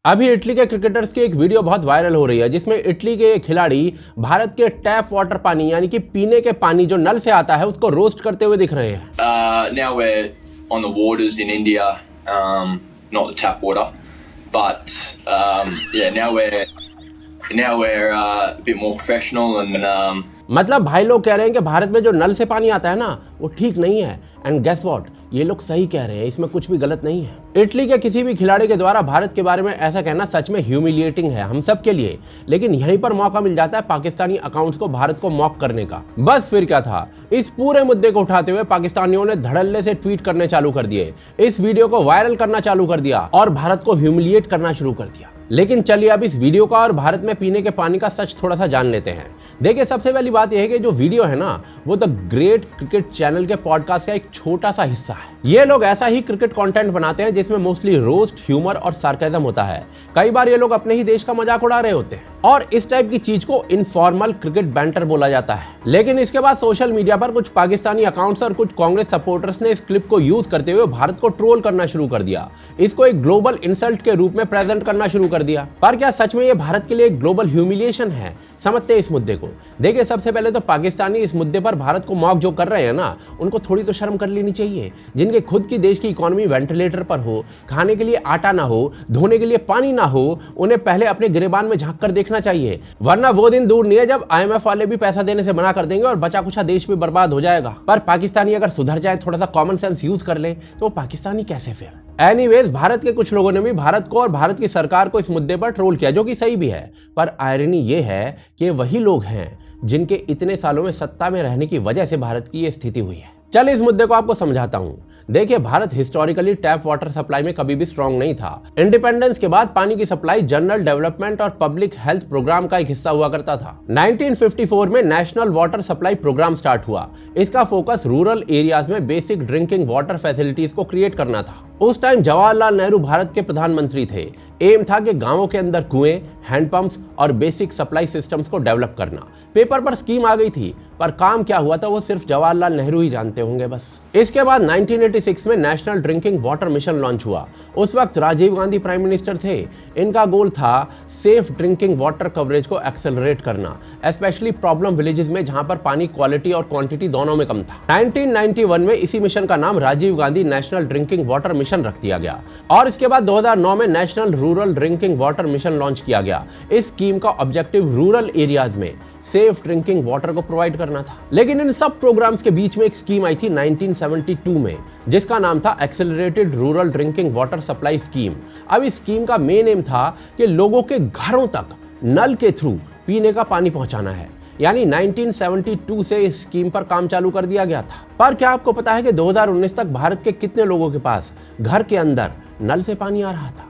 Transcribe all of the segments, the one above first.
अभी इटली के क्रिकेटर्स की एक वीडियो बहुत वायरल हो रही है जिसमें इटली के खिलाड़ी भारत के टैप वाटर पानी यानी कि पीने के पानी जो नल से आता है उसको रोस्ट करते हुए दिख रहे हैं। Now we're on the waters in India, not the tap water, but now we're a bit more professional and मतलब भाई लोग कह रहे हैं कि भारत में जो नल से पानी आता है ना वो ठीक नहीं है। एंड गेस व्हाट, ये लोग सही कह रहे हैं, इसमें कुछ भी गलत नहीं है। इटली के किसी भी खिलाड़ी के द्वारा भारत के बारे में ऐसा कहना सच में ह्यूमिलिएटिंग है हम सब के लिए। लेकिन यहीं पर मौका मिल जाता है पाकिस्तानी अकाउंट्स को भारत को मॉक करने का। बस फिर क्या था, इस पूरे मुद्दे को उठाते हुए पाकिस्तानियों ने धड़ल्ले से ट्वीट करने चालू कर दिए, इस वीडियो को वायरल करना चालू कर दिया और भारत को ह्यूमिलिएट करना शुरू कर दिया। लेकिन चलिए अब इस वीडियो का और भारत में पीने के पानी का सच थोड़ा सा जान लेते हैं। देखिए, सबसे पहली बात यह है कि जो वीडियो है ना वो द ग्रेट क्रिकेट चैनल के पॉडकास्ट का एक छोटा सा हिस्सा है। ये लोग ऐसा ही क्रिकेट कंटेंट बनाते हैं जिसमें मोस्टली रोस्ट, ह्यूमर और सार्केज्म होता है। कई बार ये लोग अपने ही देश का मजाक उड़ा रहे होते हैं और इस टाइप की चीज को इनफॉर्मल क्रिकेट बैंटर बोला जाता है। लेकिन इसके बाद सोशल मीडिया पर कुछ पाकिस्तानी अकाउंट्स और कुछ कांग्रेस सपोर्टर्स ने इस क्लिप को यूज करते हुए भारत को ट्रोल करना शुरू कर दिया। इसको एक ग्लोबल इंसल्ट के रूप में प्रेजेंट करना शुरू कर दिया। पर क्या सच में ये भारत के लिए एक ग्लोबल ह्यूमिलिएशन है? समझते हैं इस मुद्दे को। देखिए, सबसे पहले तो पाकिस्तानी इस मुद्दे पर भारत को मॉक जो कर रहे हैं ना, उनको थोड़ी तो शर्म कर लेनी चाहिए। जिनके खुद की देश की इकोनॉमी वेंटिलेटर पर हो, खाने के लिए आटा ना हो, धोने के लिए पानी ना हो, उन्हें पहले अपने गिरेबान में झांक कर देखना चाहिए। वरना वो दिन दूर नहीं है जब IMF वाले भी पैसा देने से मना कर देंगे और बचा कुछा देश भी बर्बाद हो जाएगा। पर पाकिस्तानी अगर सुधर जाए, थोड़ा सा कॉमन सेंस यूज कर ले, तो पाकिस्तानी कैसे फिर? एनीवेज, भारत के कुछ लोगों ने भी भारत को और भारत की सरकार को इस मुद्दे पर ट्रोल किया, जो कि सही भी है। पर आयरनी ये है कि वही लोग हैं जिनके इतने सालों में सत्ता में रहने की वजह से भारत की ये स्थिति हुई है। चलिए इस मुद्दे को आपको समझाता हूं। देखिए, Bharat historically tap water supply में कभी भी स्ट्रांग नहीं था। इंडिपेंडेंस के बाद पानी की सप्लाई जनरल डेवलपमेंट और पब्लिक हेल्थ प्रोग्राम का एक हिस्सा हुआ करता था। 1954 में national water supply programme start हुआ। इसका फोकस रूरल एरियाज में बेसिक ड्रिंकिंग वाटर फैसिलिटीज को क्रिएट करना था। उस टाइम जवाहरलाल नेहरू भारत के प्रधानमंत्री थे। एम था कि गांवों के अंदर कुएं, हैंडपंप्स और बेसिक सप्लाई सिस्टम्स को डेवलप करना। पेपर पर स्कीम आ गई थी, पर काम क्या हुआ था वो सिर्फ जवाहरलाल नेहरू ही जानते होंगे बस। इसके बाद 1986 में national drinking water mission launch हुआ। उस वक्त राजीव गांधी प्राइम मिनिस्टर थे। इनका गोल था सेफ ड्रिंकिंग वाटर कवरेज को एक्सेलरेट करना, स्पेशली प्रॉब्लम विलेजेस में जहां पर पानी क्वालिटी और क्वांटिटी दोनों में कम था। 1991 में इसी मिशन का नाम Rajiv Gandhi national drinking water mission रख दिया गया और इसके बाद 2009 में national rural drinking water mission launch किया गया। इस स्कीम का ऑब्जेक्टिव रूरल एरियाज में सेफ ड्रिंकिंग वाटर को प्रोवाइड करना था। लेकिन इन सब प्रोग्राम्स के बीच में एक स्कीम आई थी 1972 में, जिसका नाम था accelerated rural drinking water supply scheme. अब इस स्कीम का मेन एम था कि लोगों के घरों तक नल के थ्रू पीने का पानी पहुंचाना है। यानी 1972 से इस स्कीम पर काम चालू कर दिया गया था। पर क्या आपको पता है कि 2019 तक भारत के कितने लोगों के पास घर के अंदर नल से पानी आ रहा था?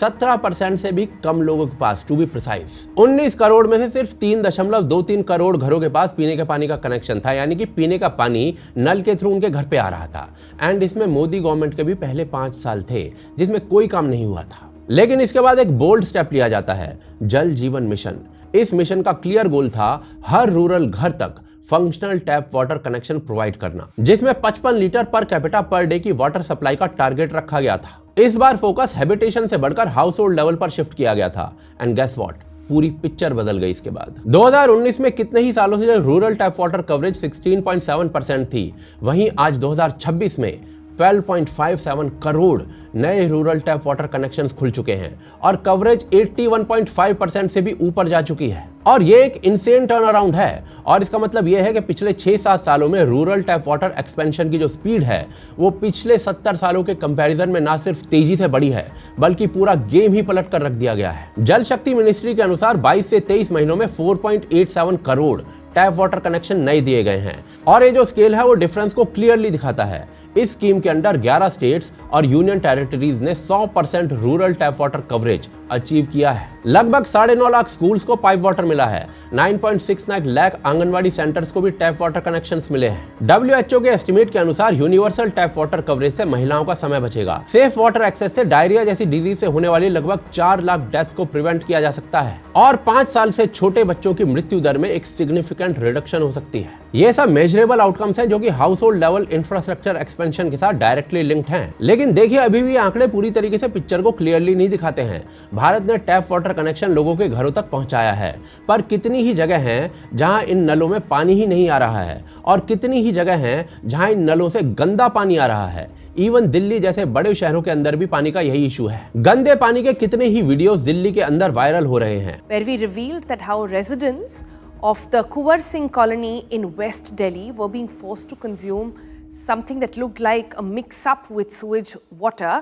17% से भी कम लोगों के पास, टू बी प्रिसाइज। 19 करोड़ में से सिर्फ 3.23 करोड़ घरों के पास पीने के पानी का कनेक्शन था, यानी कि पीने का पानी नल के थ्रू उनके घर पे आ रहा था। एंड इसमें मोदी गवर्नमेंट के भी पहले 5 साल थे जिसमें कोई काम नहीं हुआ था। लेकिन इसके बाद एक बोल्ड स्टेप लिया जाता है, जल जीवन मिशन। इस मिशन का क्लियर गोल था हर रूरल घर तक functional tap water connection provide करना, जिसमें 55 litre per capita per day की वाटर सप्लाई का टारगेट रखा गया था। इस बार फोकस हैबिटेशन से बढ़कर हाउस होल्ड लेवल पर शिफ्ट किया गया था। एंड गेस व्हाट, पूरी पिक्चर बदल गई इसके बाद। 2019 में कितने ही सालों से रूरल टैप वाटर कवरेज 16.7% थी, वहीं आज 2026 में 12.57 करोड़ नए रूरल टैप वाटर कनेक्शंस खुल चुके हैं और कवरेज 81.5% से भी ऊपर जा चुकी है। और ये एक इनसेन टर्न अराउंड है और इसका मतलब ये है कि पिछले 6-7 सालों में रूरल टैप वाटर एक्सपेंशन की जो स्पीड है वो पिछले 70 सालों के कंपैरिजन में ना सिर्फ तेजी से बढ़ी है बल्कि पूरा गेम ही पलट कर रख दिया गया है। जल शक्ति मिनिस्ट्री के अनुसार 22 से 23 महीनों में 4.87 करोड़ टैप वाटर कनेक्शन नए दिए गए हैं और ये जो स्केल है वो डिफरेंस को क्लियरली दिखाता है। इस स्कीम के अंडर 11 स्टेट्स और यूनियन टेरिटरीज ने 100% rural tap water coverage achieve किया है। लगभग 9.5 लाख स्कूल्स को पाइप वाटर मिला है। 9.69 लाख आंगनवाड़ी सेंटर्स को भी टैप वाटर कनेक्शंस मिले हैं। WHO के एस्टिमेट के अनुसार यूनिवर्सल टैप वाटर कवरेज से महिलाओं का समय बचेगा। सेफ वाटर एक्सेस से डायरिया जैसी डिजीज से होने वाली लगभग 4 लाख डेथ्स को प्रिवेंट किया जा सकता है और 5 साल से छोटे बच्चों की मृत्यु दर में एक सिग्निफिकेंट रिडक्शन हो सकती है। ये सब मेजरेबल आउटकम्स हैं जो कि house hold level infrastructure expansion के साथ डायरेक्टली लिंक्ड हैं। लेकिन देखिए, अभी भी आंकड़े पूरी तरीके से पिक्चर को क्लियरली नहीं दिखाते हैं। भारत ने टैप वाटर कनेक्शन लोगों के घरों तक पहुंचाया है, पर कितनी ही जगह हैं जहां इन नलों में पानी ही नहीं आ रहा है और कितनी ही जगह हैं जहां इन नलों से गंदा पानी आ रहा है। इवन दिल्ली जैसे बड़े शहरों के अंदर भी पानी का यही इशू है। गंदे पानी के कितने ही वीडियोस दिल्ली के अंदर वायरल हो रहे हैं। Where we revealed that how residents of the Kuwar Singh colony in West Delhi were being forced to consume something that looked like a mix-up with sewage water,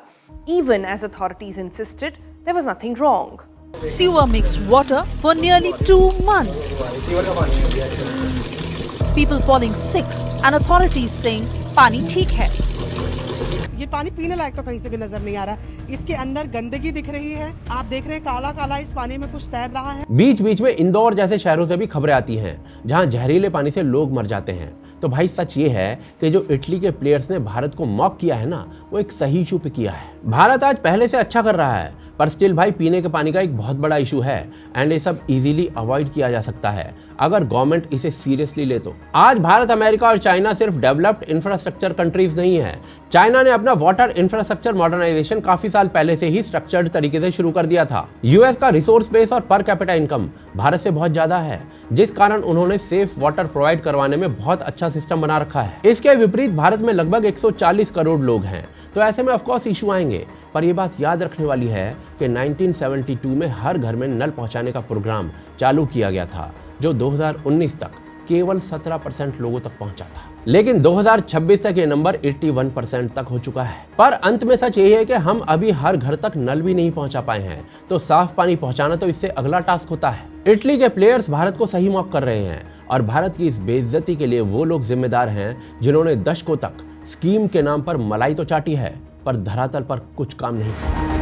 even as authorities insisted there was nothing wrong. Sewer mixed water for nearly 2 months. People falling sick and authorities saying पानी ठीक है। ये पानी पीने लायक तो कहीं से भी नजर नहीं आ रहा। इसके अंदर गंदगी दिख रही है, आप देख रहे हैं काला काला इस पानी में कुछ तैर रहा है। बीच बीच में इंदौर जैसे शहरों से भी खबरें आती हैं जहां जहरीले पानी से लोग मर जाते हैं। तो भाई सच ये है कि जो इटली के प्लेयर्स ने भारत को मॉक किया है ना, वो एक सही इशू पे किया है। भारत आज पहले से अच्छा कर रहा है, पर स्टिल भाई पीने के पानी का एक बहुत बड़ा इशू है एंड ये सब इजीली अवॉइड किया जा सकता है अगर गवर्नमेंट इसे सीरियसली ले तो। आज भारत, अमेरिका और चाइना सिर्फ डेवलप्ड इंफ्रास्ट्रक्चर कंट्रीज नहीं है। चाइना ने अपना वाटर इंफ्रास्ट्रक्चर मॉडर्नाइजेशन काफी साल पहले से ही स्ट्रक्चर्ड तरीके से शुरू कर दिया था। यूएस का रिसोर्स बेस और पर कैपिटा इनकम भारत से बहुत ज्यादा है, जिस कारण उन्होंने सेफ वाटर प्रोवाइड करवाने में बहुत अच्छा सिस्टम बना रखा है। इसके विपरीत भारत में लगभग 140 करोड़ लोग हैं, तो ऐसे में ऑफकोर्स इशू आएंगे। पर यह बात याद रखने वाली है कि 1972 में हर घर में नल पहुंचाने का प्रोग्राम चालू किया गया था, जो 2019 तक केवल 17% लोगों तक पहुंचा था। लेकिन 2026 तक ये नंबर 81% तक हो चुका है। पर अंत में सच यही है कि हम अभी हर घर तक नल भी नहीं पहुंचा पाए हैं, तो साफ पानी पहुंचाना तो इससे अगला टास्क होता है। इटली के प्लेयर्स भारत को सही मॉक कर रहे हैं और भारत की इस बेइज्जती के लिए वो लोग जिम्मेदार हैं जिन्होंने दशकों तक स्कीम के नाम पर मलाई तो चाटी है, पर धरातल पर कुछ काम नहीं किया।